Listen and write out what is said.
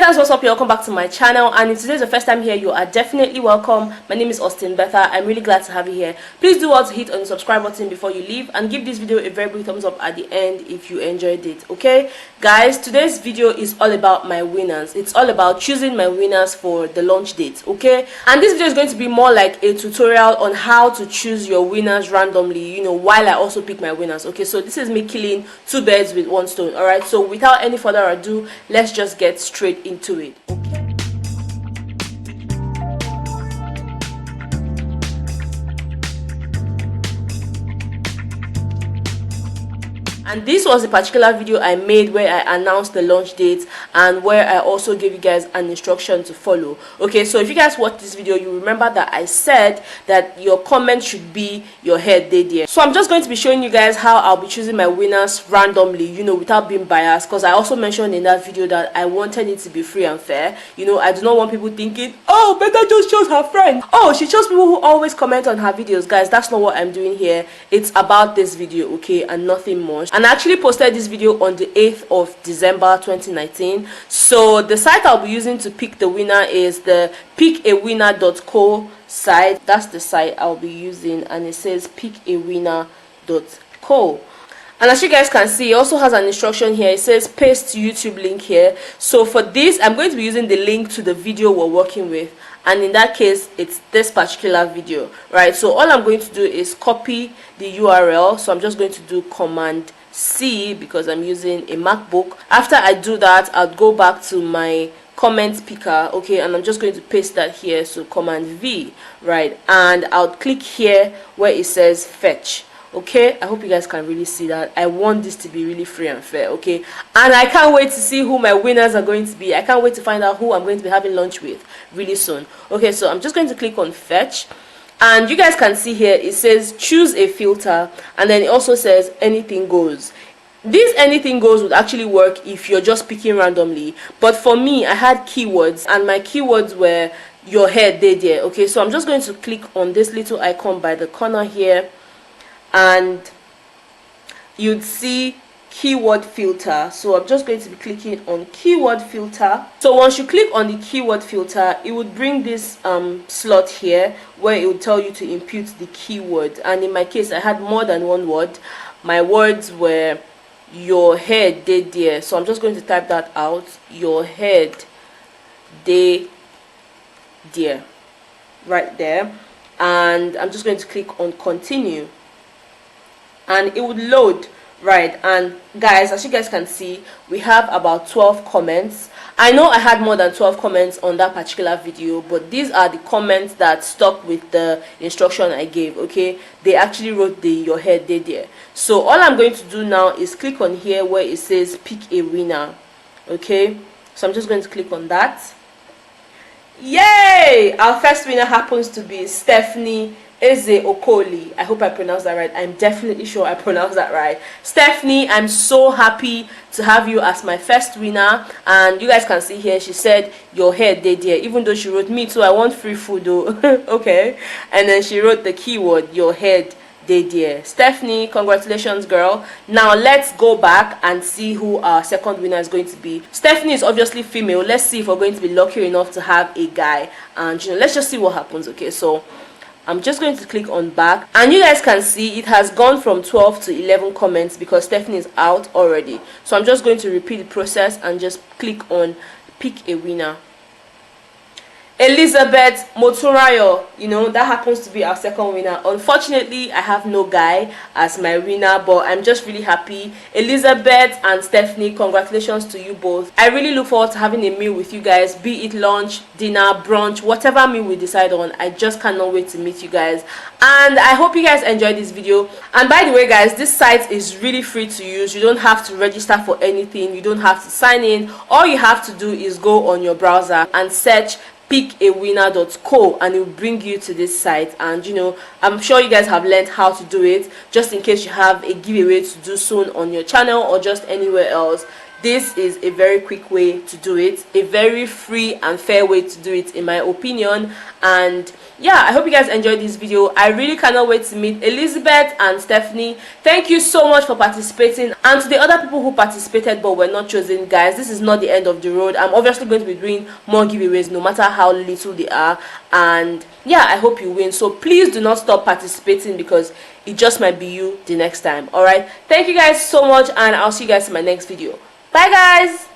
Bethans, what's up? Welcome back to my channel, and if today is the first time here, you are definitely welcome. My name is Betha. I'm really glad to have you here. Please do also hit on the subscribe button before you leave, and give this video a very big thumbs up at the end if you enjoyed it. Okay guys, today's video is all about my winners. It's all about choosing my winners for the launch date. Okay, and this video is going to be more like a tutorial on how to choose your winners randomly, you know, while I also pick my winners. Okay, so this is me killing two birds with one stone. All right, so without any further ado, let's just get straight into it. Okay. And this was a particular video I made where I announced the launch date and where I also gave you guys an instruction to follow. Okay, so if you guys watch this video, you remember that I said that your comment should be your head day there. So I'm just going to be showing you guys how I'll be choosing my winners randomly, you know, without being biased, because I also mentioned in that video that I wanted it to be free and fair. You know, I do not want people thinking, oh, Betha just chose her friend. Oh, she chose people who always comment on her videos. Guys, that's not what I'm doing here. It's about this video, okay, and nothing much. And I actually posted this video on the 8th of December 2019. So the site I'll be using to pick the winner is the pickawinner.co site. That's the site I'll be using, and it says pickawinner.co. And as you guys can see, it also has an instruction here. It says paste YouTube link here. So for this, I'm going to be using the link to the video we're working with, and in that case it's this particular video, right? So all I'm going to do is copy the URL. So I'm just going to do Command C because I'm using a MacBook. After I do that, I'll go back to my comment picker, okay, and I'm just going to paste that here. So Command V, right, and I'll click here where it says fetch. Okay, I hope you guys can really see that. I want this to be really free and fair, okay, and I can't wait to see who my winners are going to be. I can't wait to find out who I'm going to be having lunch with really soon. Okay, so I'm just going to click on fetch, and you guys can see here it says choose a filter, and then it also says anything goes. This anything goes would actually work if you're just picking randomly, but for me I had keywords, and my keywords were your head there. Okay, so I'm just going to click on this little icon by the corner here, and you'd see keyword filter. So I'm just going to be clicking on keyword filter. So once you click on the keyword filter, it would bring this slot here where it would tell you to input the keyword, and in my case I had more than one word. My words were your head there, so I'm just going to type that out, your head there, right there, and I'm just going to click on continue, and it would load, right? And guys, as you guys can see, we have about 12 comments. I know I had more than 12 comments on that particular video, but these are the comments that stuck with the instruction I gave. Okay, they actually wrote the your head there. So all I'm going to do now is click on here where it says pick a winner. Okay, so I'm just going to click on that. Yay, our first winner happens to be Stephanie Eze Okoli. I hope I pronounced that right. I'm definitely sure I pronounced that right. Stephanie, I'm so happy to have you as my first winner. And you guys can see here, she said your head there, even though she wrote me too, I want free food though. Okay, and then she wrote the keyword your head there. Stephanie, congratulations girl. Now let's go back and see who our second winner is going to be. Stephanie is obviously female. Let's see if we're going to be lucky enough to have a guy, and you know, let's just see what happens. Okay, so I'm just going to click on back, and you guys can see it has gone from 12 to 11 comments because Stephanie is out already. So I'm just going to repeat the process and just click on pick a winner. Elizabeth Moturayo, you know, that happens to be our second winner. Unfortunately, I have no guy as my winner, but I'm just really happy. Elizabeth and Stephanie, congratulations to you both. I really look forward to having a meal with you guys, be it lunch, dinner, brunch, whatever meal we decide on. I just cannot wait to meet you guys, and I hope you guys enjoyed this video. And by the way guys, this site is really free to use. You don't have to register for anything, you don't have to sign in. All you have to do is go on your browser and search pickawinner.co, and it will bring you to this site. And you know, I'm sure you guys have learned how to do it, just in case you have a giveaway to do soon on your channel or just anywhere else. This is a very quick way to do it, a very free and fair way to do it in my opinion. And yeah, I hope you guys enjoyed this video. I really cannot wait to meet Elizabeth and Stephanie. Thank you so much for participating, and to the other people who participated but were not chosen, guys, this is not the end of the road. I'm obviously going to be doing more giveaways no matter how little they are, and yeah, I hope you win. So please do not stop participating, because it just might be you the next time. All right, thank you guys so much, and I'll see you guys in my next video. Bye guys.